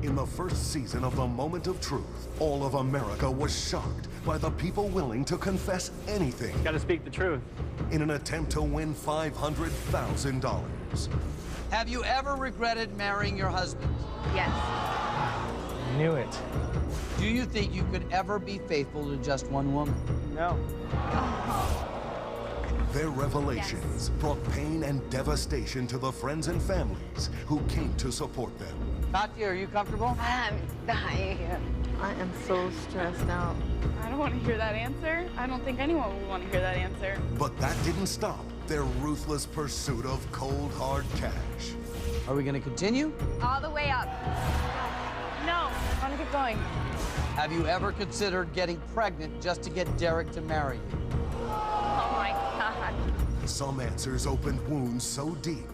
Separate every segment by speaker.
Speaker 1: In the first season of The Moment of Truth, all of America was shocked by the people willing to confess anything.
Speaker 2: Gotta speak the truth.
Speaker 1: In an attempt to win $500,000.
Speaker 3: Have you ever regretted marrying your husband?
Speaker 4: Yes.
Speaker 2: Knew it.
Speaker 3: Do you think you could ever be faithful to just one woman?
Speaker 2: No.
Speaker 1: Their revelations brought pain and devastation to the friends and families who came to support them.
Speaker 3: Katya, are you comfortable?
Speaker 4: I'm dying.
Speaker 5: I am so stressed out.
Speaker 6: I don't want to hear that answer. I don't think anyone would want to hear that answer.
Speaker 1: But that didn't stop their ruthless pursuit of cold, hard cash.
Speaker 3: Are we going to continue?
Speaker 4: All the way up.
Speaker 6: No, I want to keep going.
Speaker 3: Have you ever considered getting pregnant just to get Derek to marry you?
Speaker 4: Oh my God.
Speaker 1: Some answers opened wounds so deep,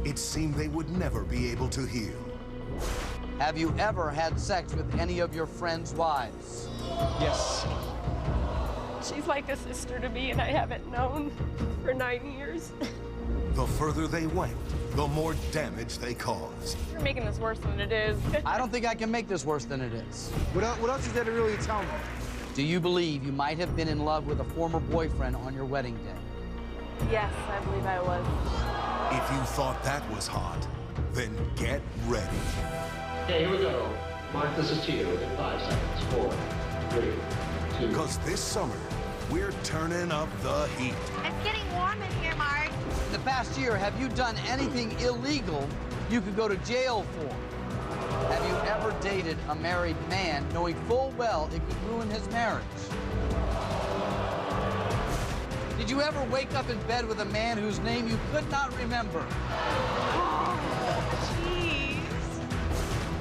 Speaker 1: it seemed they would never be able to heal.
Speaker 3: Have you ever had sex with any of your friends' wives?
Speaker 2: Yes.
Speaker 6: She's like a sister to me, and I haven't known for 9 years.
Speaker 1: The further they went, the more damage they caused.
Speaker 6: You're making this worse than it is.
Speaker 3: I don't think I can make this worse than it is.
Speaker 7: What else is there to really tell me?
Speaker 3: Do you believe you might have been in love with a former boyfriend on your wedding day?
Speaker 6: Yes, I believe I was.
Speaker 1: If you thought that was hot, then get ready.
Speaker 8: Okay, here we go. Mark, this is to you in 5 seconds. 4, 3, 2.
Speaker 1: Because this summer, we're turning up the heat.
Speaker 4: It's getting warm in here, Mark.
Speaker 3: In the past year, have you done anything illegal you could go to jail for? Have you ever dated a married man knowing full well it could ruin his marriage? Did you ever wake up in bed with a man whose name you could not remember?
Speaker 6: Jeez.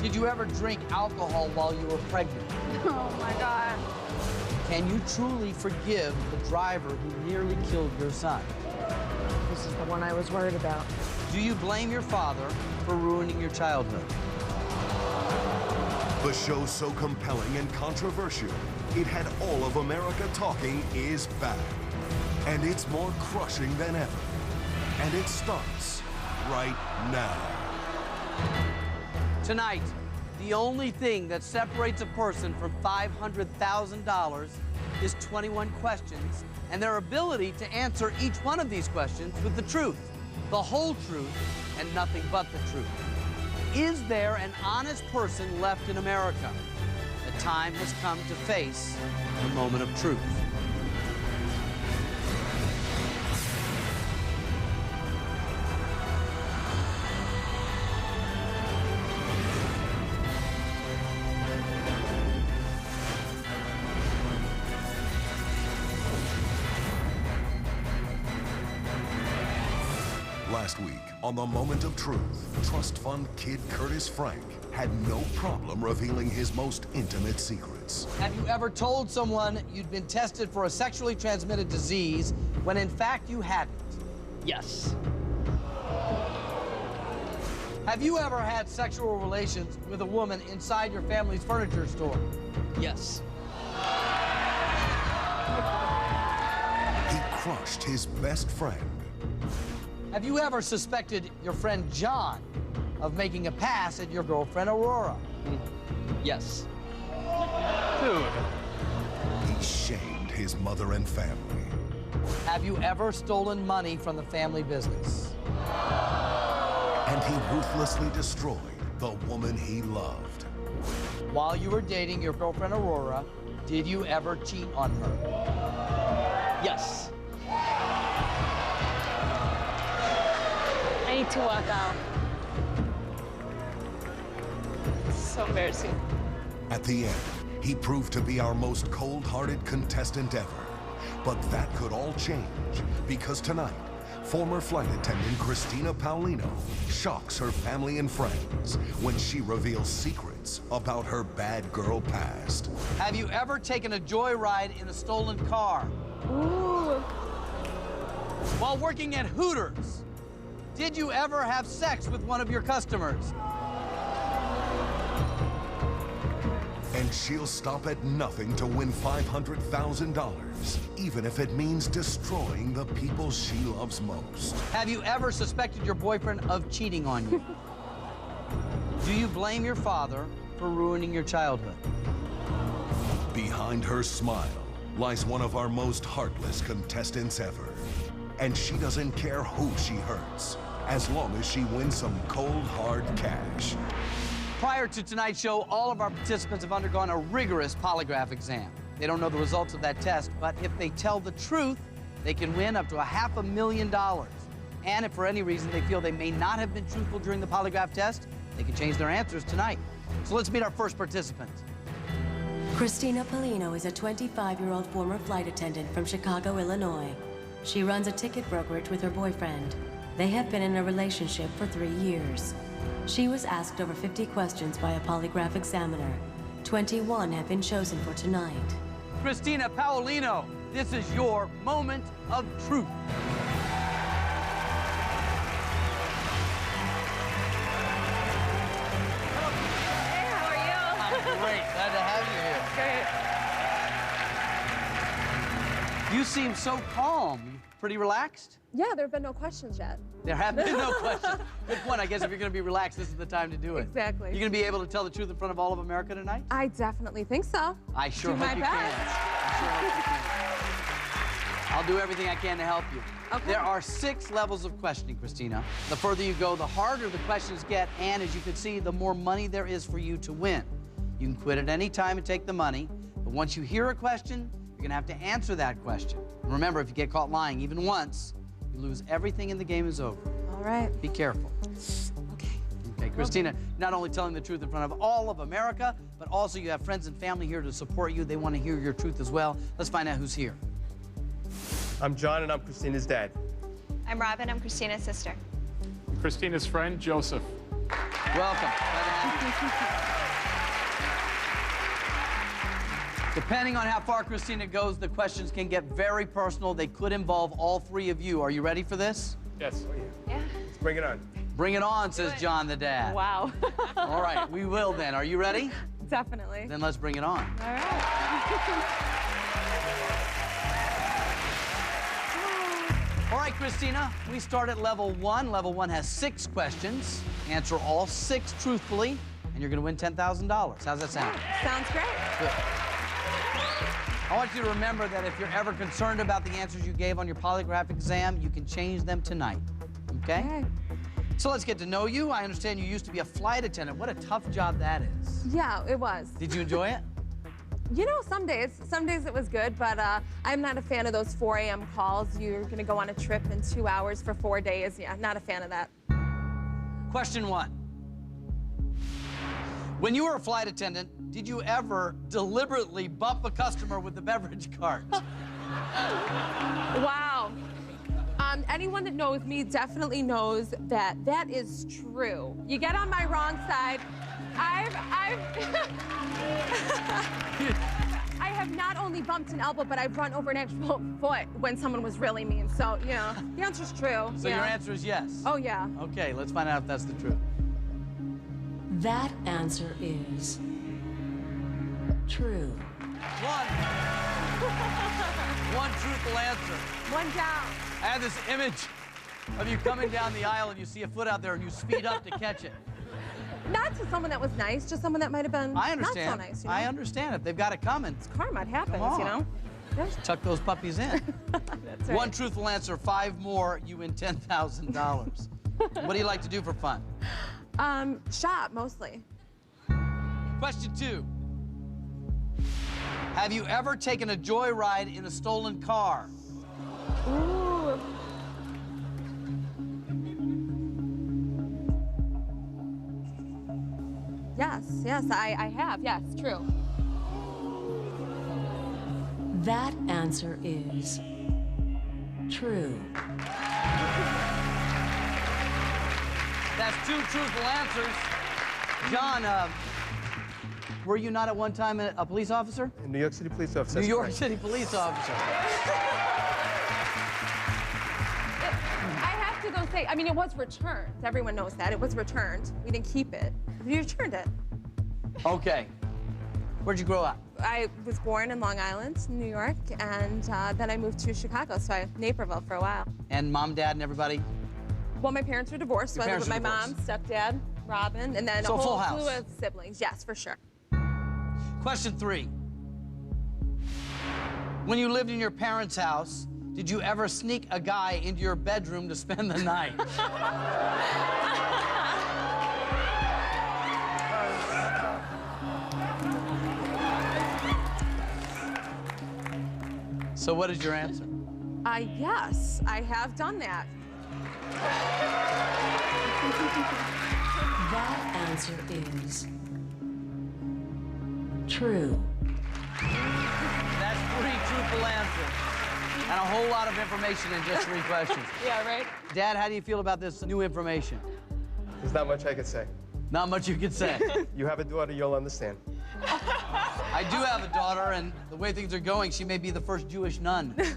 Speaker 3: Did you ever drink alcohol while you were pregnant?
Speaker 6: Oh my God.
Speaker 3: Can you truly forgive the driver who nearly killed your son?
Speaker 5: This is the one I was worried about.
Speaker 3: Do you blame your father for ruining your childhood?
Speaker 1: The show so compelling and controversial, it had all of America talking is back. And it's more crushing than ever. And it starts right now.
Speaker 3: Tonight, the only thing that separates a person from $500,000 is 21 questions and their ability to answer each one of these questions with the truth, the whole truth, and nothing but the truth. Is there an honest person left in America? The time has come to face the moment of truth.
Speaker 1: Last week, on The Moment of Truth, trust fund kid Curtis Frank had no problem revealing his most intimate secrets.
Speaker 3: Have you ever told someone you'd been tested for a sexually transmitted disease when in fact you hadn't?
Speaker 2: Yes.
Speaker 3: Have you ever had sexual relations with a woman inside your family's furniture store?
Speaker 2: Yes.
Speaker 1: He crushed his best friend.
Speaker 3: Have you ever suspected your friend John of making a pass at your girlfriend Aurora?
Speaker 2: Yes. Dude.
Speaker 1: He shamed his mother and family.
Speaker 3: Have you ever stolen money from the family business?
Speaker 1: And he ruthlessly destroyed the woman he loved.
Speaker 3: While you were dating your girlfriend Aurora, did you ever cheat on her?
Speaker 2: Yes.
Speaker 6: I need to walk out. It's so embarrassing.
Speaker 1: At the end, he proved to be our most cold-hearted contestant ever. But that could all change, because tonight, former flight attendant Christina Paulino shocks her family and friends when she reveals secrets about her bad girl past.
Speaker 3: Have you ever taken a joyride in a stolen car?
Speaker 6: Ooh.
Speaker 3: While working at Hooters, did you ever have sex with one of your customers?
Speaker 1: And she'll stop at nothing to win $500,000, even if it means destroying the people she loves most.
Speaker 3: Have you ever suspected your boyfriend of cheating on you? Do you blame your father for for ruining your childhood.
Speaker 1: Behind her smile lies one of our most heartless contestants ever. And she doesn't care who she hurts, as long as she wins some cold, hard cash.
Speaker 3: Prior to tonight's show, all of our participants have undergone a rigorous polygraph exam. They don't know the results of that test, but if they tell the truth, they can win up to $500,000. And if for any reason they feel they may not have been truthful during the polygraph test, they can change their answers tonight. So let's meet our first participant.
Speaker 9: Christina Paulino is a 25-year-old former flight attendant from Chicago, Illinois. She runs a ticket brokerage with her boyfriend. They have been in a relationship for 3 years. She was asked over 50 questions by a polygraph examiner. 21 have been chosen for tonight.
Speaker 3: Christina Paulino, this is your moment of truth.
Speaker 6: Hey, how are you?
Speaker 3: I'm great. Glad to have you here.
Speaker 6: Great.
Speaker 3: You seem so calm. Pretty relaxed?
Speaker 6: Yeah, there have been no questions yet.
Speaker 3: There have been no questions. Good point. I guess if you're going to be relaxed, this is the time to do it.
Speaker 6: Exactly.
Speaker 3: You're going to be able to tell the truth in front of all of America tonight?
Speaker 6: I definitely think so.
Speaker 3: I sure
Speaker 6: Do
Speaker 3: hope
Speaker 6: my
Speaker 3: you
Speaker 6: best.
Speaker 3: can. I sure hope you can. I'll do everything I can to help you.
Speaker 6: Okay.
Speaker 3: There are 6 levels of questioning, Christina. The further you go, the harder the questions get, and as you can see, the more money there is for you to win. You can quit at any time and take the money, but once you hear a question, you're going to have to answer that question. And remember, if you get caught lying even once, you lose everything and the game is over.
Speaker 6: All right.
Speaker 3: Be careful.
Speaker 6: Okay.
Speaker 3: Okay, Christina, not only telling the truth in front of all of America, but also you have friends and family here to support you. They want to hear your truth as well. Let's find out who's here.
Speaker 10: I'm John, and I'm Christina's dad.
Speaker 4: I'm Robin. I'm Christina's sister.
Speaker 11: Christina's friend, Joseph.
Speaker 3: Welcome. Glad to have you. Depending on how far Christina goes, the questions can get very personal. They could involve all 3 of you. Are you ready for this?
Speaker 11: Yes.
Speaker 10: Oh,
Speaker 4: Yeah.
Speaker 10: Let's bring it on.
Speaker 3: Bring it on, says John the dad.
Speaker 6: Wow.
Speaker 3: All right, we will then. Are you ready?
Speaker 6: Definitely.
Speaker 3: Then let's bring it on.
Speaker 6: All right.
Speaker 3: All right, Christina, we start at level 1. Level 1 has 6 questions. Answer all 6 truthfully, and you're going to win $10,000. How's that sound?
Speaker 6: Sounds great.
Speaker 3: Good. I want you to remember that if you're ever concerned about the answers you gave on your polygraph exam, you can change them tonight, okay?
Speaker 6: Okay.
Speaker 3: So let's get to know you. I understand you used to be a flight attendant. What a tough job that is.
Speaker 6: Yeah, it was.
Speaker 3: Did you enjoy it?
Speaker 6: You know, some days it was good, but I'm not a fan of those 4 a.m. calls. You're gonna go on a trip in 2 hours for 4 days. Yeah, not a fan of that.
Speaker 3: Question 1. When you were a flight attendant, did you ever deliberately bump a customer with the beverage cart?
Speaker 6: Wow. Anyone that knows me definitely knows that that is true. You get on my wrong side. I have not only bumped an elbow, but I've run over an actual foot when someone was really mean. So, you know, the answer's true.
Speaker 3: So
Speaker 6: yeah.
Speaker 3: your answer is yes?
Speaker 6: Oh, yeah.
Speaker 3: Okay, let's find out if that's the truth.
Speaker 9: That answer is true.
Speaker 3: One truthful answer.
Speaker 6: One down.
Speaker 3: I have this image of you coming down the aisle and you see a foot out there and you speed up to catch it.
Speaker 6: Not to someone that was nice, just someone that might have been
Speaker 3: I understand.
Speaker 6: not so nice. You know?
Speaker 3: I understand. If they've got it coming,
Speaker 6: It's karma. It happens,
Speaker 3: Come on.
Speaker 6: you know? Yeah.
Speaker 3: tuck those puppies in.
Speaker 6: That's right.
Speaker 3: One truthful answer, 5 more, you win $10,000. What do you like to do for fun?
Speaker 6: Shop, mostly.
Speaker 3: Question 2. Have you ever taken a joyride in a stolen car?
Speaker 6: Ooh. Yes, I have. Yes, true.
Speaker 9: That answer is true.
Speaker 3: That's 2 truthful answers. John, were you not at one time a police officer?
Speaker 10: A New York City police officer.
Speaker 3: New
Speaker 10: that's
Speaker 3: York
Speaker 10: correct.
Speaker 3: City police officer.
Speaker 6: I have to though say, I mean, it was returned. Everyone knows that. It was returned. We didn't keep it. We returned it.
Speaker 3: Okay. Where'd you grow up?
Speaker 6: I was born in Long Island, New York, and then I moved to Chicago, so I Naperville for a while.
Speaker 3: And mom, dad, and everybody?
Speaker 6: Well, my parents were divorced, so
Speaker 3: Your
Speaker 6: I lived with my
Speaker 3: parents
Speaker 6: mom,
Speaker 3: are
Speaker 6: stepdad, Robin, and then
Speaker 3: So
Speaker 6: a whole
Speaker 3: full house.
Speaker 6: slew of siblings. Yes, for sure.
Speaker 3: Question 3. When you lived in your parents' house, did you ever sneak a guy into your bedroom to spend the night? So what is your answer?
Speaker 6: Yes, I have done that.
Speaker 9: That answer is true.
Speaker 3: That's 3 truthful answers. And a whole lot of information in just 3 questions.
Speaker 6: Yeah, right?
Speaker 3: Dad, how do you feel about this new information?
Speaker 10: There's not much I could say.
Speaker 3: Not much you could say.
Speaker 10: You have a daughter, you'll understand.
Speaker 3: I do have a daughter, and the way things are going, she may be the first Jewish nun.
Speaker 6: It's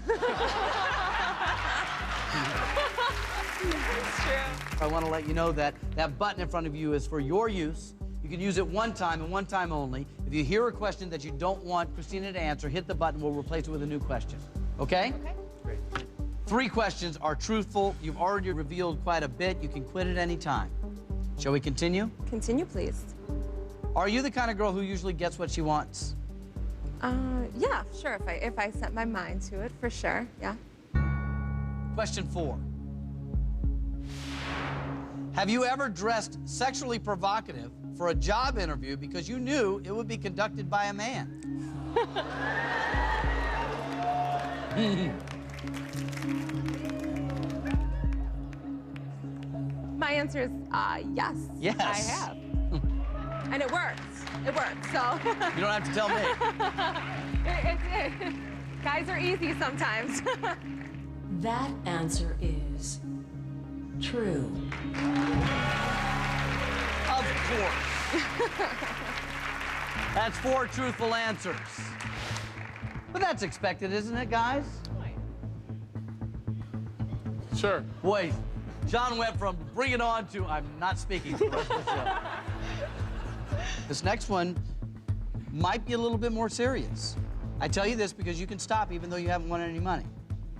Speaker 6: true.
Speaker 3: I want to let you know that that button in front of you is for your use. You can use it one time and one time only. If you hear a question that you don't want Christina to answer, hit the button. We'll replace it with a new question. Okay?
Speaker 6: Okay.
Speaker 10: Great.
Speaker 3: 3 questions are truthful. You've already revealed quite a bit. You can quit at any time. Shall we continue?
Speaker 6: Continue, please.
Speaker 3: Are you the kind of girl who usually gets what she wants?
Speaker 6: Yeah, sure. If I set my mind to it, for sure. Yeah.
Speaker 3: Question 4. Have you ever dressed sexually provocative for a job interview because you knew it would be conducted by a man?
Speaker 6: My answer is yes.
Speaker 3: Yes.
Speaker 6: I have. And it works. It works, so.
Speaker 3: You don't have to tell me.
Speaker 6: Guys are easy sometimes.
Speaker 9: That answer is true.
Speaker 3: Of course. That's 4 truthful answers. But that's expected, isn't it, guys?
Speaker 11: Sure.
Speaker 3: Boy, John went from bring it on to I'm not speaking for the rest of the show. This next one might be a little bit more serious. I tell you this because you can stop even though you haven't won any money.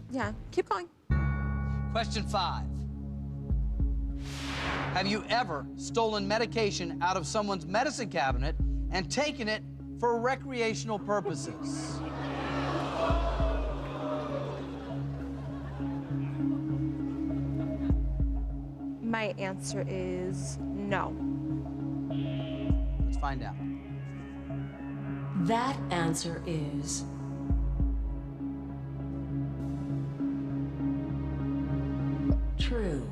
Speaker 6: Yeah, keep going.
Speaker 3: Question 5. Have you ever stolen medication out of someone's medicine cabinet and taken it for recreational purposes?
Speaker 6: My answer is no.
Speaker 3: Let's find out.
Speaker 9: That answer is true.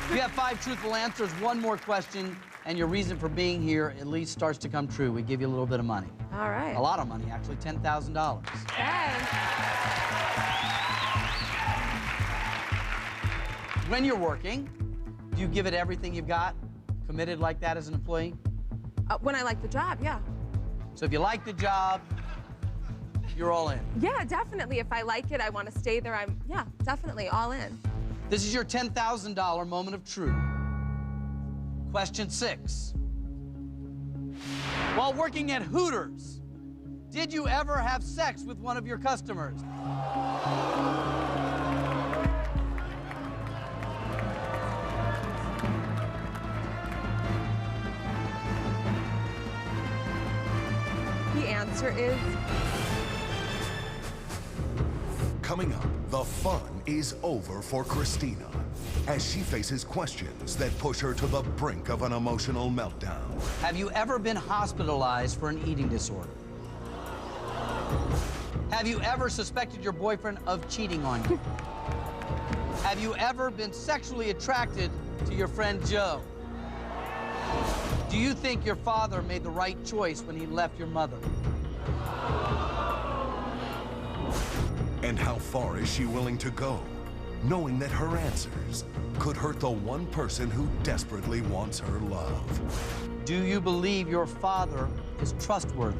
Speaker 3: You have 5 truthful answers, 1 more question, and your reason for being here at least starts to come true. We give you a little bit of money.
Speaker 6: All right.
Speaker 3: A lot of money, actually, $10,000.
Speaker 6: Okay.
Speaker 3: When you're working, do you give it everything you've got? Committed like that as an employee?
Speaker 6: When I like the job, yeah.
Speaker 3: So if you like the job, you're all in.
Speaker 6: Yeah, definitely. If I like it, I want to stay there. Yeah, definitely all in.
Speaker 3: This is your $10,000 moment of truth. Question 6. While working at Hooters, did you ever have sex with one of your customers?
Speaker 6: The answer is
Speaker 1: Coming up, the fun is over for Christina as she faces questions that push her to the brink of an emotional meltdown.
Speaker 3: Have you ever been hospitalized for an eating disorder? Have you ever suspected your boyfriend of cheating on you? Have you ever been sexually attracted to your friend Joe? Do you think your father made the right choice when he left your mother?
Speaker 1: And how far is she willing to go, knowing that her answers could hurt the one person who desperately wants her love?
Speaker 3: Do you believe your father is trustworthy?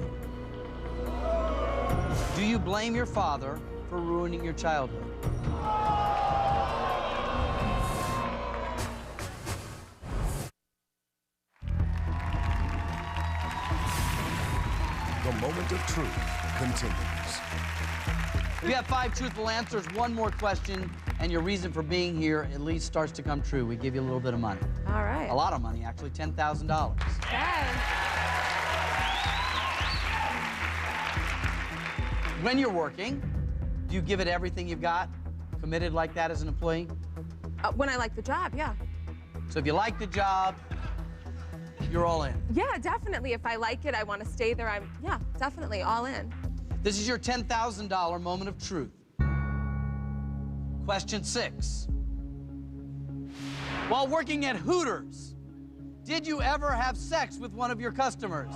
Speaker 3: Do you blame your father for ruining your childhood?
Speaker 1: The moment of truth continues.
Speaker 3: We have 5 truthful answers, 1 more question, and your reason for being here at least starts to come true, we give you a little bit of money.
Speaker 6: All right.
Speaker 3: A lot of money, actually, $10,000.
Speaker 6: Okay.
Speaker 3: When you're working, do you give it everything you've got? Committed like that as an employee?
Speaker 6: When I like the job, yeah.
Speaker 3: So if you like the job, you're all in.
Speaker 6: Yeah, definitely. If I like it, I want to stay there. Yeah, definitely all in.
Speaker 3: This is your $10,000 moment of truth. Question 6. While working at Hooters, did you ever have sex with one of your customers?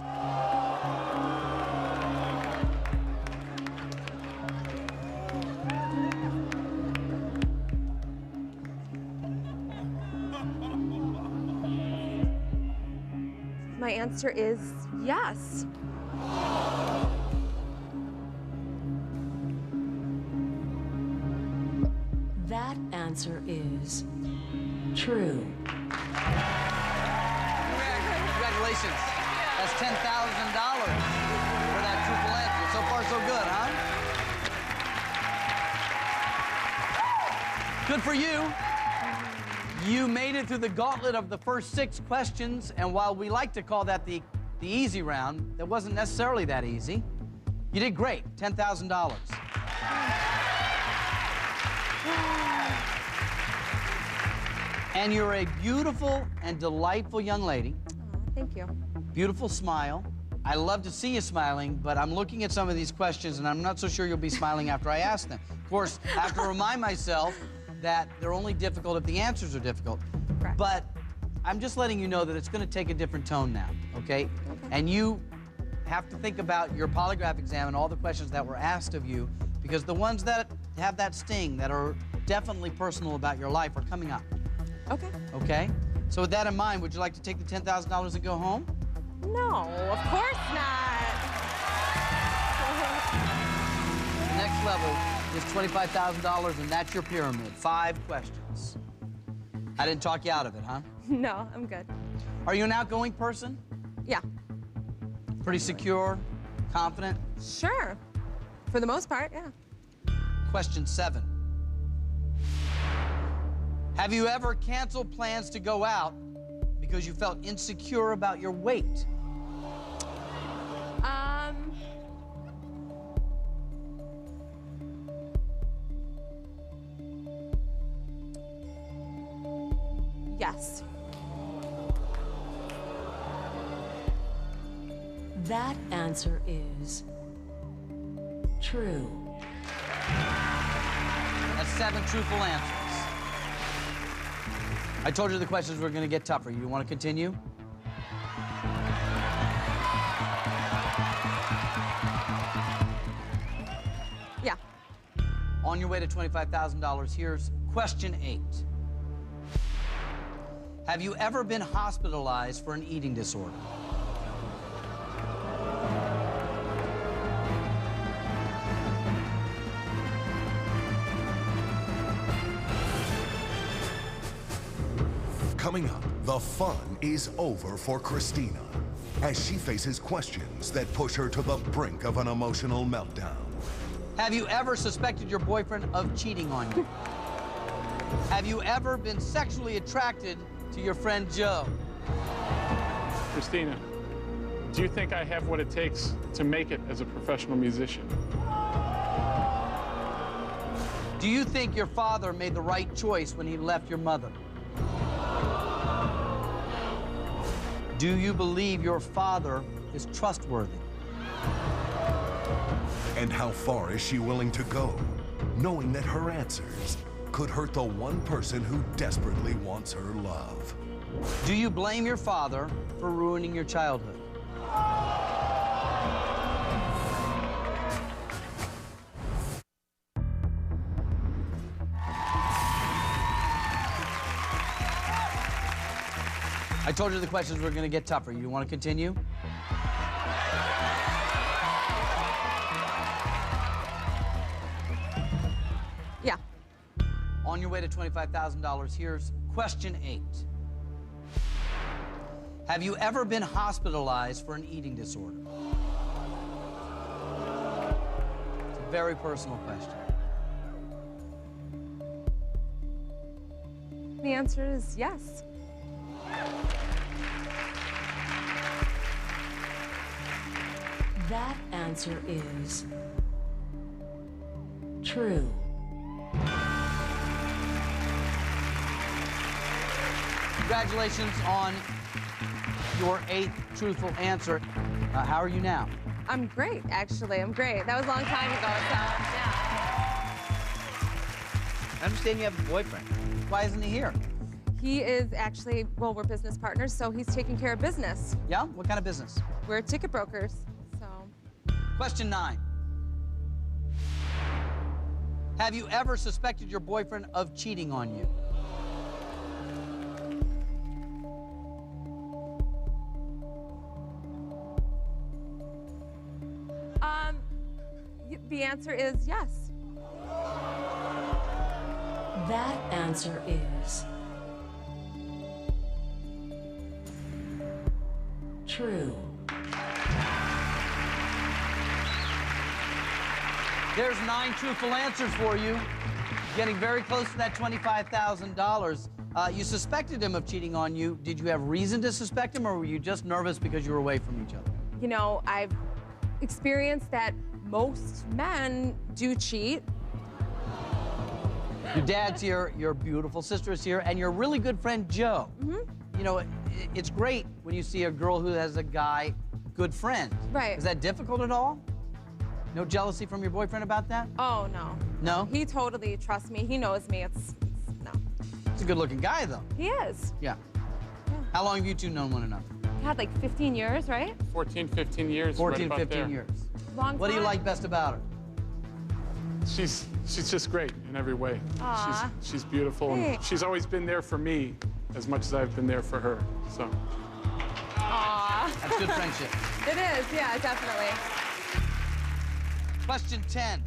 Speaker 6: My answer is yes.
Speaker 9: That answer is true.
Speaker 3: Congratulations. That's $10,000 for that truthful answer. So far, so good, huh? Good for you. You made it through the gauntlet of the first 6 questions, and while we like to call that the easy round, that wasn't necessarily that easy. You did great, $10,000. And you're a beautiful and delightful young lady.
Speaker 6: Thank you.
Speaker 3: Beautiful smile. I love to see you smiling, but I'm looking at some of these questions, and I'm not so sure you'll be smiling after I ask them. Of course, I have to remind myself that they're only difficult if the answers are difficult.
Speaker 6: Correct.
Speaker 3: But I'm just letting you know that it's going to take a different tone now, okay? And you have to think about your polygraph exam and all the questions that were asked of you, because the ones that have that sting, that are definitely personal about your life, are coming up.
Speaker 6: Okay.
Speaker 3: Okay? So with that in mind, would you like to take the $10,000 and go home?
Speaker 6: No, of course not.
Speaker 3: The next level is $25,000, and that's your pyramid. 5 questions. I didn't talk you out of it, huh?
Speaker 6: No, I'm good.
Speaker 3: Are you an outgoing person?
Speaker 6: Yeah.
Speaker 3: Pretty secure? Confident?
Speaker 6: Sure. For the most part, yeah.
Speaker 3: Question 7. Have you ever canceled plans to go out because you felt insecure about your weight?
Speaker 6: Yes.
Speaker 9: That answer is true.
Speaker 3: That's 7 truthful answers. I told you the questions were going to get tougher. You want to continue?
Speaker 6: Yeah.
Speaker 3: On your way to $25,000, here's question 8. Have you ever been hospitalized for an eating disorder?
Speaker 1: Coming up, the fun is over for Christina as she faces questions that push her to the brink of an emotional meltdown.
Speaker 3: Have you ever suspected your boyfriend of cheating on you? Have you ever been sexually attracted to your friend Joe?
Speaker 11: Christina, do you think I have what it takes to make it as a professional musician?
Speaker 3: Do you think your father made the right choice when he left your mother? Do you believe your father is trustworthy?
Speaker 1: And how far is she willing to go, knowing that her answers could hurt the one person who desperately wants her love?
Speaker 3: Do you blame your father for ruining your childhood? I told you the questions were going to get tougher. You want to continue?
Speaker 6: Yeah.
Speaker 3: On your way to $25,000, here's question 8. Have you ever been hospitalized for an eating disorder? It's a very personal question.
Speaker 6: The answer is yes.
Speaker 9: That answer is true.
Speaker 3: Congratulations on your 8th truthful answer. How are you now?
Speaker 6: I'm great, actually. I'm great. That was a long time ago, so yeah.
Speaker 3: I understand you have a boyfriend. Why isn't he here?
Speaker 6: He is actually, well, we're business partners, so he's taking care of business.
Speaker 3: Yeah? What kind of business?
Speaker 6: We're ticket brokers, so.
Speaker 3: Question 9. Have you ever suspected your boyfriend of cheating on you?
Speaker 6: The answer is yes.
Speaker 9: That answer is true.
Speaker 3: There's 9 truthful answers for you. Getting very close to that $25,000. You suspected him of cheating on you. Did you have reason to suspect him, or were you just nervous because you were away from each other?
Speaker 6: You know, I've experienced that most men do cheat.
Speaker 3: Your dad's here, your beautiful sister is here, and your really good friend, Joe. You know, it's great when you see a girl who has a guy, good friend.
Speaker 6: Right.
Speaker 3: Is that difficult at all? No jealousy from your boyfriend about that?
Speaker 6: Oh, no.
Speaker 3: No?
Speaker 6: He totally trusts me. He knows me. No.
Speaker 3: He's a good-looking guy, though.
Speaker 6: He is.
Speaker 3: Yeah. How long have you two known one another?
Speaker 6: God, like 15 years, right?
Speaker 11: 14, 15 years.
Speaker 3: 14,
Speaker 11: right about
Speaker 3: 15
Speaker 11: there.
Speaker 3: years.
Speaker 6: Long
Speaker 3: What do you
Speaker 6: time.
Speaker 3: like best about her?
Speaker 11: She's just great in every way.
Speaker 6: Aw.
Speaker 11: She's beautiful,
Speaker 6: Hey.
Speaker 11: and she's always been there for me as much as I've been there for her. So.
Speaker 6: Aw.
Speaker 3: That's good friendship.
Speaker 6: It is, yeah, definitely.
Speaker 3: Question 10.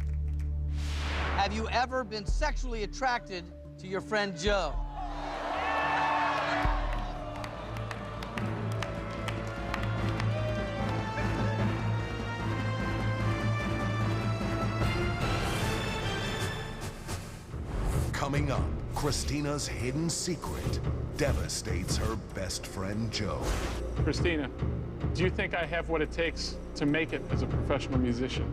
Speaker 3: Have you ever been sexually attracted to your friend Joe?
Speaker 1: Coming up, Christina's hidden secret devastates her best friend Joe.
Speaker 11: Christina, do you think I have what it takes to make it as a professional musician?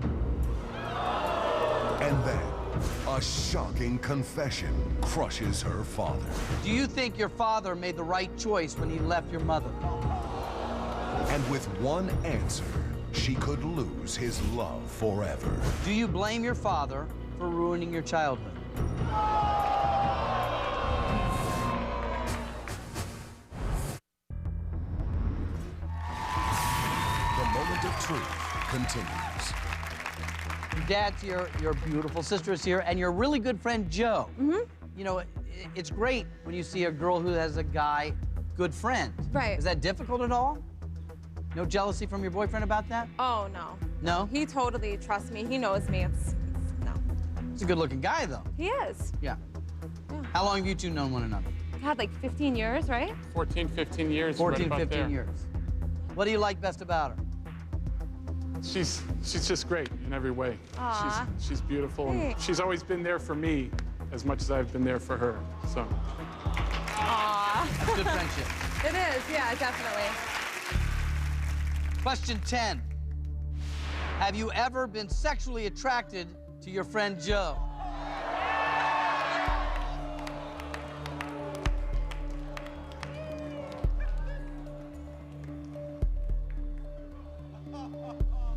Speaker 1: And then, a shocking confession crushes her father.
Speaker 3: Do you think your father made the right choice when he left your mother?
Speaker 1: And with one answer, she could lose his love forever.
Speaker 3: Do you blame your father for ruining your childhood?
Speaker 1: The moment of truth continues.
Speaker 3: Your dad's here, your beautiful sister is here, and your really good friend Joe. You know, it's great when you see a girl who has a guy, good friend.
Speaker 6: Right.
Speaker 3: Is that difficult at all? No jealousy from your boyfriend about that?
Speaker 6: Oh, no.
Speaker 3: No?
Speaker 6: He totally trusts me. He knows me. No.
Speaker 3: He's a good-looking guy, though.
Speaker 6: He is.
Speaker 3: Yeah.
Speaker 6: Yeah.
Speaker 3: How long have you two known one another?
Speaker 6: God, like 15 years, right?
Speaker 11: 14, 15 years.
Speaker 3: 14,
Speaker 11: right about
Speaker 3: 15
Speaker 11: there.
Speaker 3: years. What do you like best about her?
Speaker 11: She's just great in every way.
Speaker 6: Aw.
Speaker 11: She's beautiful,
Speaker 6: Hey.
Speaker 11: and she's always been there for me as much as I've been there for her. So.
Speaker 6: Aw.
Speaker 3: That's good friendship.
Speaker 6: It is, yeah, definitely.
Speaker 3: Question 10. Have you ever been sexually attracted to your friend Joe?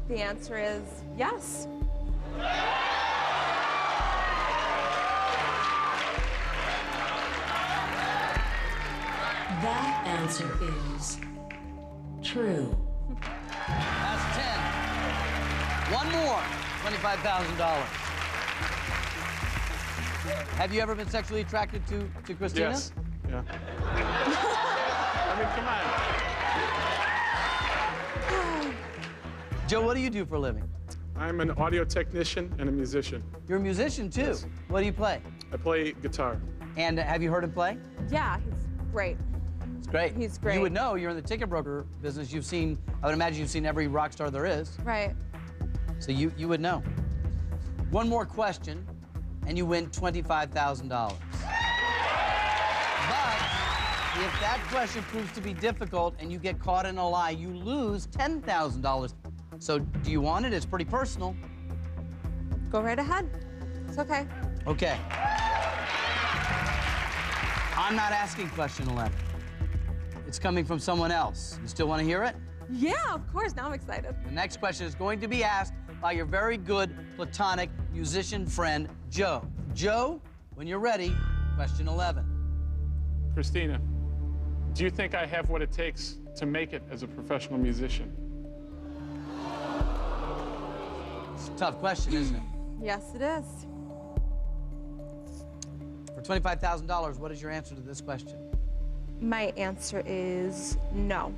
Speaker 6: The answer is yes.
Speaker 9: That answer is true.
Speaker 3: That's 10. One more, $25,000. Have you ever been sexually attracted to Christina?
Speaker 11: Yes. Yeah. I mean, come on.
Speaker 3: Joe, what do you do for a living?
Speaker 11: I'm an audio technician and a musician.
Speaker 3: You're a musician, too.
Speaker 11: Yes.
Speaker 3: What do you play?
Speaker 11: I play guitar.
Speaker 3: And have you heard him play?
Speaker 6: Yeah, he's great.
Speaker 3: It's great.
Speaker 6: He's great.
Speaker 3: You would know, you're in the ticket broker business. You've seen, I would imagine you've seen every rock star there is.
Speaker 6: Right.
Speaker 3: So you would know. One more question, and you win $25,000. But if that question proves to be difficult and you get caught in a lie, you lose $10,000. So do you want it? It's pretty personal.
Speaker 6: Go right ahead. It's okay.
Speaker 3: Okay. I'm not asking question 11. It's coming from someone else. You still want to hear it?
Speaker 6: Yeah, of course. Now I'm excited.
Speaker 3: The next question is going to be asked by your very good platonic musician friend, Joe. Joe, when you're ready, question 11.
Speaker 11: Christina, do you think I have what it takes to make it as a professional musician?
Speaker 3: It's a tough question, isn't it?
Speaker 6: Yes, it is.
Speaker 3: For $25,000, what is your answer to this question?
Speaker 6: My answer is no.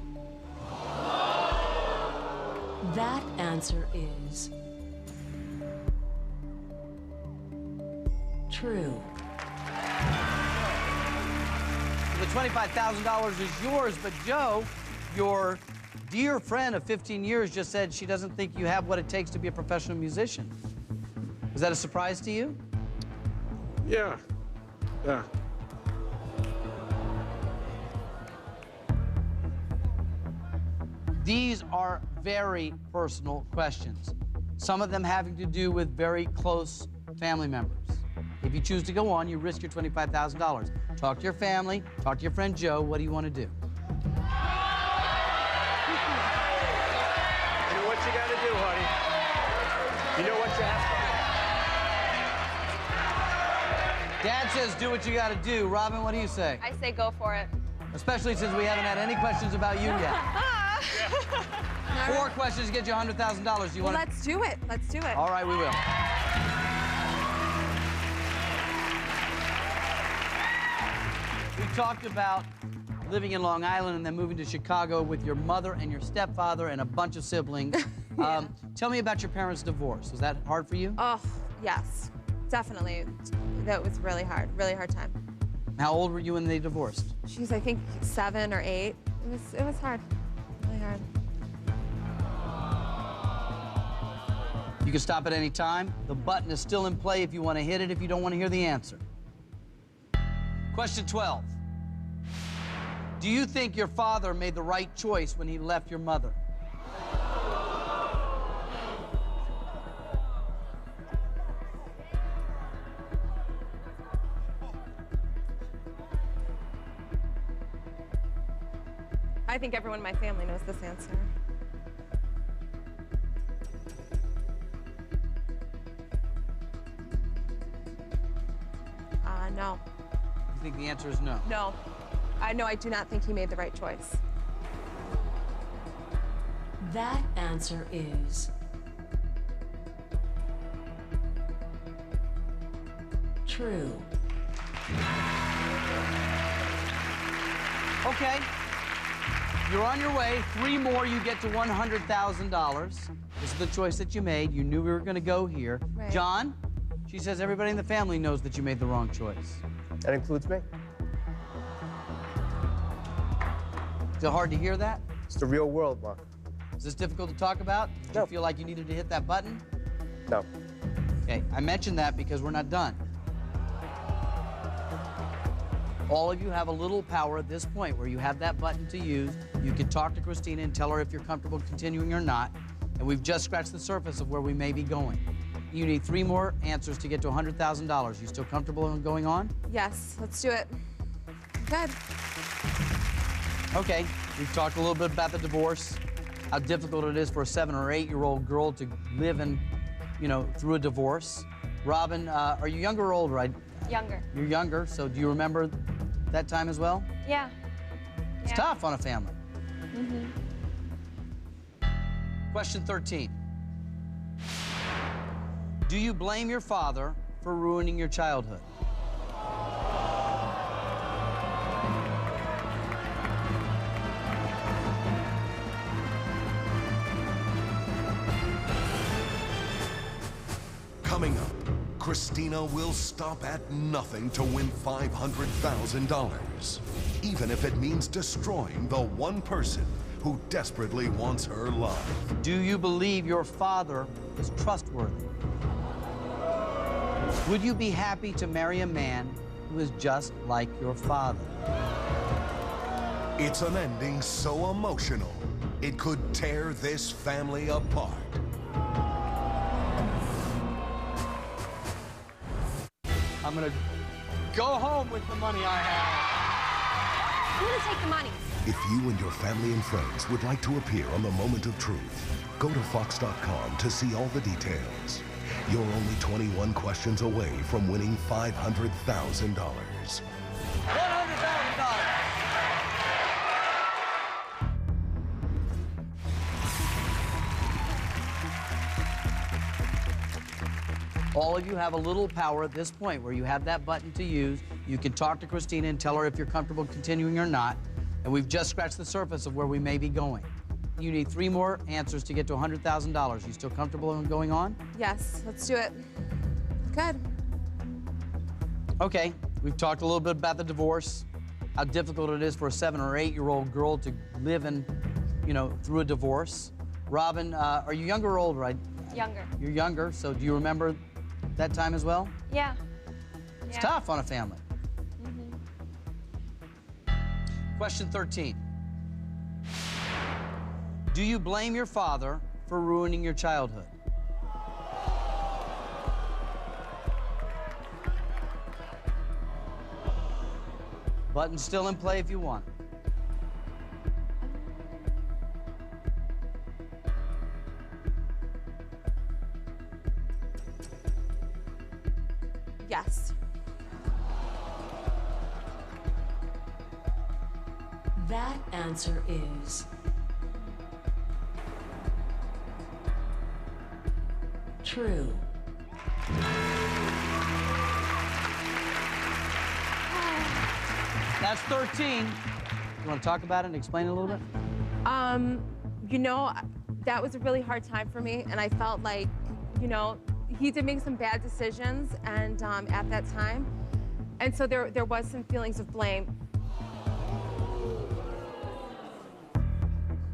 Speaker 9: That answer is true.
Speaker 3: The $25,000 is yours, but Joe, your dear friend of 15 years, just said she doesn't think you have what it takes to be a professional musician. Is that a surprise to you?
Speaker 11: Yeah. Yeah.
Speaker 3: These are very personal questions, some of them having to do with very close family members. If you choose to go on, you risk your $25,000. Talk to your family, talk to your friend Joe. What do you want to do?
Speaker 10: You know what you gotta do, honey? You know what you have to do?
Speaker 3: Dad says do what you got to do. Robin, what do you say?
Speaker 4: I say go for it.
Speaker 3: Especially since we haven't had any questions about you yet. 4 questions to get you $100,000. Do you
Speaker 6: Well,
Speaker 3: want to?
Speaker 6: let's do it. Let's do it.
Speaker 3: All right, we will. We talked about living in Long Island and then moving to Chicago with your mother and your stepfather and a bunch of siblings.
Speaker 6: Yeah.
Speaker 3: Tell me about your parents' divorce. Was that hard for you?
Speaker 6: Oh, yes. Definitely. That was really hard time.
Speaker 3: How old were you when they divorced?
Speaker 6: She's, I think, 7 or 8. It was hard. Really hard.
Speaker 3: You can stop at any time. The button is still in play if you want to hit it, if you don't want to hear the answer. Question 12. Do you think your father made the right choice when he left your mother?
Speaker 6: I think everyone in my family knows this answer. No.
Speaker 3: You think the answer is no?
Speaker 6: No. No, I do not think he made the right choice.
Speaker 9: That answer is true.
Speaker 3: Okay. You're on your way. 3 more, you get to $100,000. This is the choice that you made. You knew we were going to go here.
Speaker 6: Right.
Speaker 3: John, she says everybody in the family knows that you made the wrong choice.
Speaker 10: That includes me.
Speaker 3: Is it hard to hear that?
Speaker 10: It's the real world, Mark.
Speaker 3: Is this difficult to talk about? Did you feel like you needed to hit that button?
Speaker 10: No.
Speaker 3: Okay, I mentioned that because we're not done. All of you have a little power at this point where you have that button to use. You can talk to Christina and tell her if you're comfortable continuing or not. And we've just scratched the surface of where we may be going. You need 3 more answers to get to $100,000. You still comfortable in going on?
Speaker 6: Yes, let's do it. Good.
Speaker 3: Okay, we've talked a little bit about the divorce, how difficult it is for a 7 or 8-year-old girl to live in, through a divorce. Robin, are you younger or older?
Speaker 4: Younger.
Speaker 3: You're younger, so do you remember that time as well?
Speaker 4: Yeah.
Speaker 3: It's tough on a family.
Speaker 4: Mm-hmm.
Speaker 3: Question 13. Do you blame your father for ruining your childhood?
Speaker 1: Coming up, Christina will stop at nothing to win $500,000, even if it means destroying the one person who desperately wants her love.
Speaker 3: Do you believe your father is trustworthy? Would you be happy to marry a man who is just like your father?
Speaker 1: It's an ending so emotional, it could tear this family apart.
Speaker 3: I'm gonna go home with the money I have.
Speaker 4: I'm gonna take the money.
Speaker 1: If you and your family and friends would like to appear on The Moment of Truth, go to Fox.com to see all the details. You're only 21 questions away from winning $500,000.
Speaker 3: $100,000. All of you have a little power at this point where you have that button to use. You can talk to Christina and tell her if you're comfortable continuing or not. And we've just scratched the surface of where we may be going. You need 3 more answers to get to $100,000. You still comfortable in going on?
Speaker 6: Yes, let's do it. Good.
Speaker 3: Okay, we've talked a little bit about the divorce, how difficult it is for a 7 or 8-year-old girl to live in, through a divorce. Robin, are you younger or older?
Speaker 4: Younger.
Speaker 3: You're younger, so do you remember that time as well?
Speaker 4: Yeah.
Speaker 3: It's tough on a family. Question 13. Do you blame your father for ruining your childhood? Button's still in play if you want.
Speaker 6: Yes.
Speaker 9: That answer is true.
Speaker 3: That's 13. You want to talk about it and explain it a little bit?
Speaker 6: That was a really hard time for me, and I felt like, he did make some bad decisions, and at that time, and so there was some feelings of blame.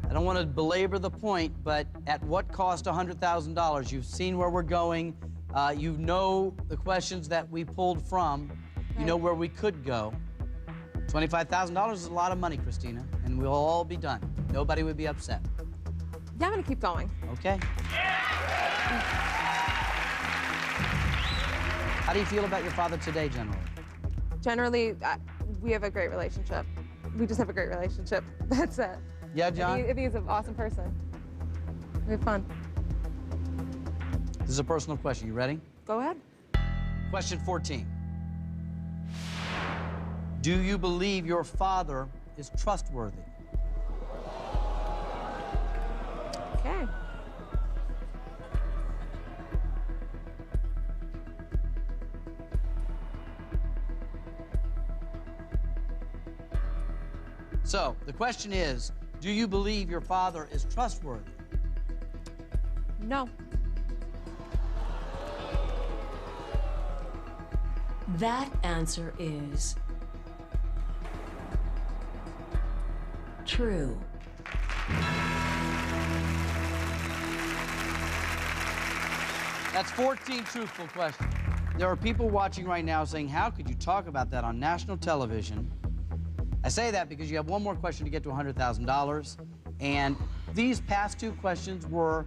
Speaker 3: I don't want to belabor the point, but at what cost $100,000? You've seen where we're going. You know the questions that we pulled from. You know where we could go. $25,000 is a lot of money, Christina, and we'll all be done. Nobody would be upset.
Speaker 6: Yeah, I'm gonna keep going.
Speaker 3: Okay. How do you feel about your father today, generally?
Speaker 6: Generally, we have a great relationship. We just have a great relationship. That's it.
Speaker 3: Yeah, John?
Speaker 6: I think he's an awesome person. We have fun.
Speaker 3: This is a personal question. You ready?
Speaker 6: Go ahead.
Speaker 3: Question 14. Do you believe your father is trustworthy?
Speaker 6: Okay.
Speaker 3: So, the question is, do you believe your father is trustworthy?
Speaker 6: No.
Speaker 9: That answer is true.
Speaker 3: That's 14 truthful questions. There are people watching right now saying, how could you talk about that on national television? I say that because you have one more question to get to $100,000, and these past 2 questions were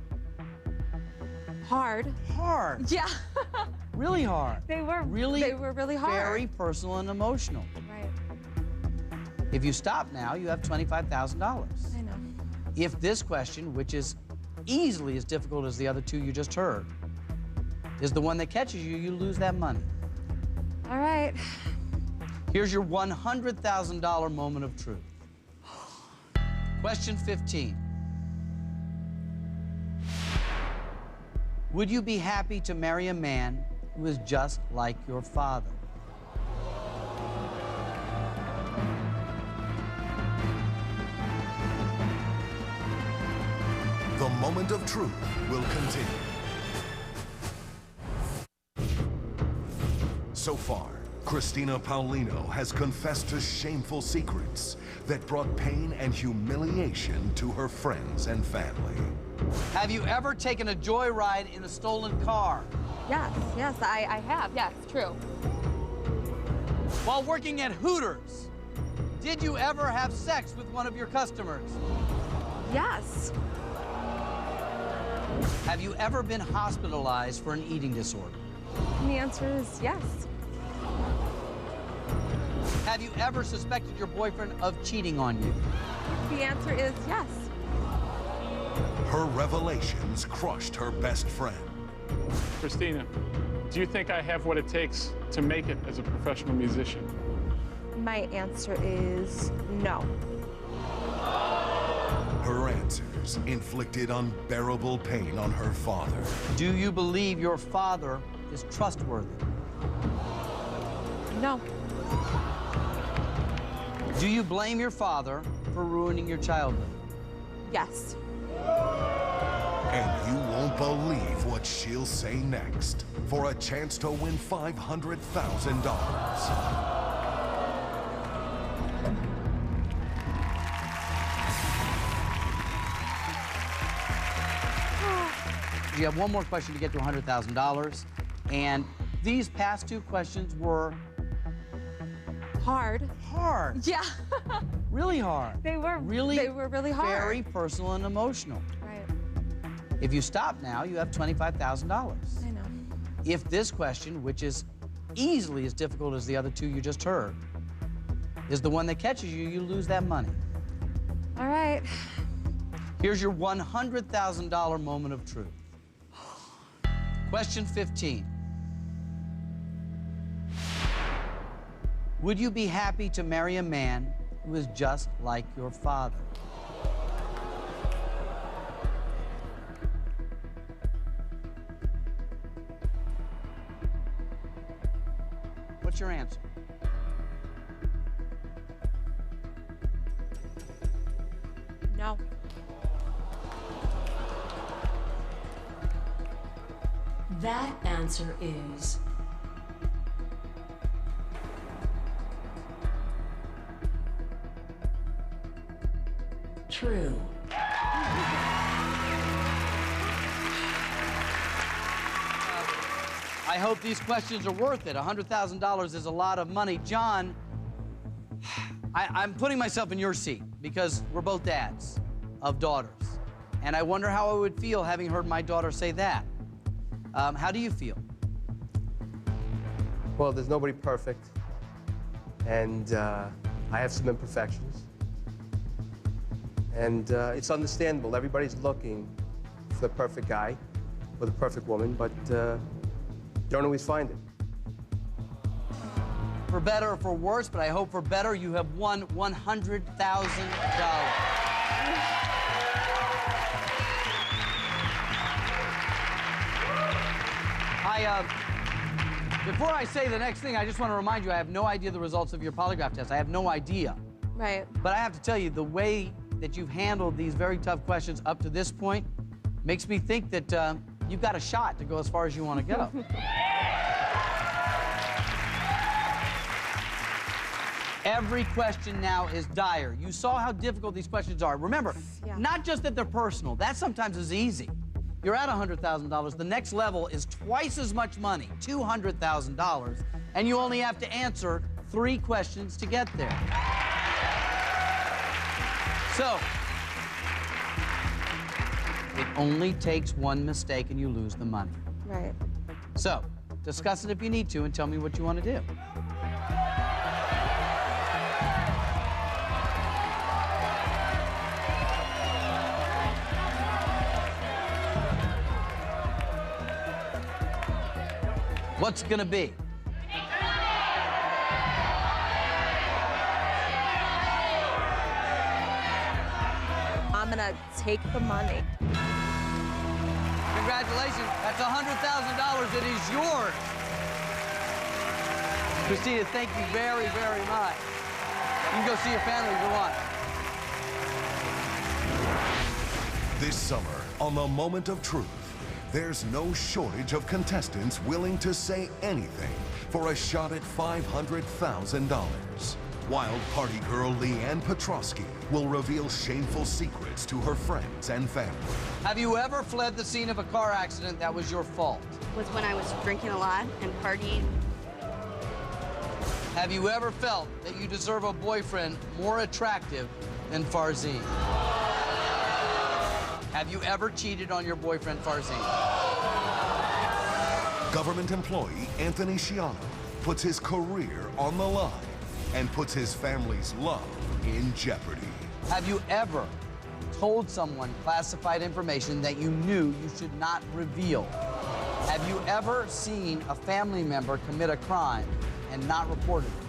Speaker 6: hard.
Speaker 3: Hard.
Speaker 6: Yeah.
Speaker 3: Really hard.
Speaker 6: They were
Speaker 3: really
Speaker 6: hard.
Speaker 3: Very personal and emotional.
Speaker 6: Right.
Speaker 3: If you stop now, you have $25,000.
Speaker 6: I know.
Speaker 3: If this question, which is easily as difficult as the other 2 you just heard, is the one that catches you, you lose that money.
Speaker 6: All right.
Speaker 3: Here's your $100,000 moment of truth. Question 15. Would you be happy to marry a man who is just like your father?
Speaker 1: The Moment of Truth will continue. So far, Christina Paulino has confessed to shameful secrets that brought pain and humiliation to her friends and family.
Speaker 3: Have you ever taken a joyride in a stolen car?
Speaker 6: Yes, I have. Yes, true.
Speaker 3: While working at Hooters, did you ever have sex with one of your customers?
Speaker 6: Yes.
Speaker 3: Have you ever been hospitalized for an eating disorder?
Speaker 6: And the answer is yes.
Speaker 3: Have you ever suspected your boyfriend of cheating on you?
Speaker 6: The answer is yes.
Speaker 1: Her revelations crushed her best friend.
Speaker 11: Christina, do you think I have what it takes to make it as a professional musician?
Speaker 6: My answer is no.
Speaker 1: Her answers inflicted unbearable pain on her father.
Speaker 3: Do you believe your father is trustworthy?
Speaker 6: No.
Speaker 3: Do you blame your father for ruining your childhood?
Speaker 6: Yes.
Speaker 1: And you won't believe what she'll say next for a chance to win $500,000.
Speaker 3: You have one more question to get to $100,000. And these past two questions were
Speaker 6: hard.
Speaker 3: Hard.
Speaker 6: Yeah.
Speaker 3: Really hard.
Speaker 6: They were
Speaker 3: really
Speaker 6: hard.
Speaker 3: Very personal and emotional.
Speaker 6: Right.
Speaker 3: If you stop now, you have $25,000.
Speaker 6: I know.
Speaker 3: If this question, which is easily as difficult as the other two you just heard, is the one that catches you, you lose that money.
Speaker 6: All right.
Speaker 3: Here's your $100,000 moment of truth. Question 15. Would you be happy to marry a man who is just like your father? What's your answer?
Speaker 6: No.
Speaker 9: That answer is true.
Speaker 3: I hope these questions are worth it. $100,000 is a lot of money. John, I'm putting myself in your seat because we're both dads of daughters. And I wonder how I would feel having heard my daughter say that. How do you feel?
Speaker 10: Well, there's nobody perfect, and I have some imperfections. And it's understandable. Everybody's looking for the perfect guy or the perfect woman, but don't always find it.
Speaker 3: For better or for worse, but I hope for better, you have won $100,000. Before I say the next thing, I just want to remind you, I have no idea the results of your polygraph test. I have no idea.
Speaker 6: Right.
Speaker 3: But I have to tell you, the way that you've handled these very tough questions up to this point makes me think that you've got a shot to go as far as you want to go. Every question now is dire. You saw how difficult these questions are. Remember, not just that they're personal. That sometimes is easy. You're at $100,000. The next level is twice as much money, $200,000, and you only have to answer 3 questions to get there. So, it only takes one mistake and you lose the money.
Speaker 6: Right.
Speaker 3: So, discuss it if you need to and tell me what you want to do. What's it gonna be?
Speaker 6: I'm gonna take the money.
Speaker 3: Congratulations, that's $100,000. It is yours. Christina, thank you very, very much. You can go see your family if you want.
Speaker 1: This summer, on The Moment of Truth, there's no shortage of contestants willing to say anything for a shot at $500,000. Wild party girl Leanne Petrosky will reveal shameful secrets to her friends and family.
Speaker 3: Have you ever fled the scene of a car accident that was your fault?
Speaker 12: Was when I was drinking a lot and partying.
Speaker 3: Have you ever felt that you deserve a boyfriend more attractive than Farzine? Have you ever cheated on your boyfriend, Farzine?
Speaker 1: Government employee Anthony Sciano puts his career on the line and puts his family's love in jeopardy.
Speaker 3: Have you ever told someone classified information that you knew you should not reveal? Have you ever seen a family member commit a crime and not reported it?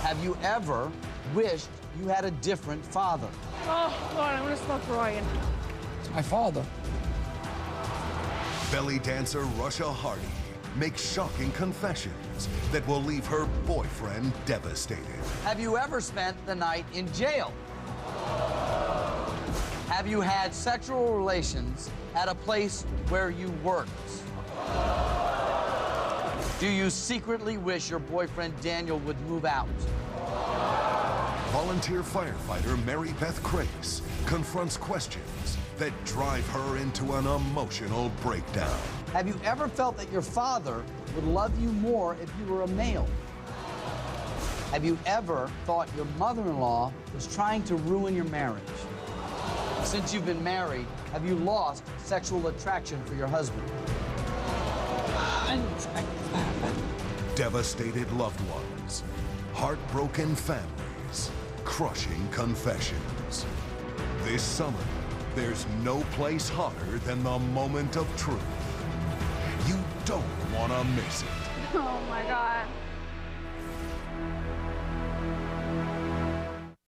Speaker 3: Have you ever wished you had a different father?
Speaker 6: Oh, Lord, I'm gonna stop crying.
Speaker 7: It's my father.
Speaker 1: Belly dancer Russia Hardy makes shocking confessions that will leave her boyfriend devastated.
Speaker 3: Have you ever spent the night in jail? Have you had sexual relations at a place where you worked? Do you secretly wish your boyfriend Daniel would move out?
Speaker 1: Volunteer firefighter Mary Beth Crace confronts questions that drive her into an emotional breakdown.
Speaker 3: Have you ever felt that your father would love you more if you were a male? Have you ever thought your mother-in-law was trying to ruin your marriage? Since you've been married, have you lost sexual attraction for your husband?
Speaker 7: I didn't expect this to happen.
Speaker 1: Devastated loved ones, heartbroken families, crushing confessions. This summer, there's no place hotter than the moment of truth. You don't want to miss it.
Speaker 4: Oh my God.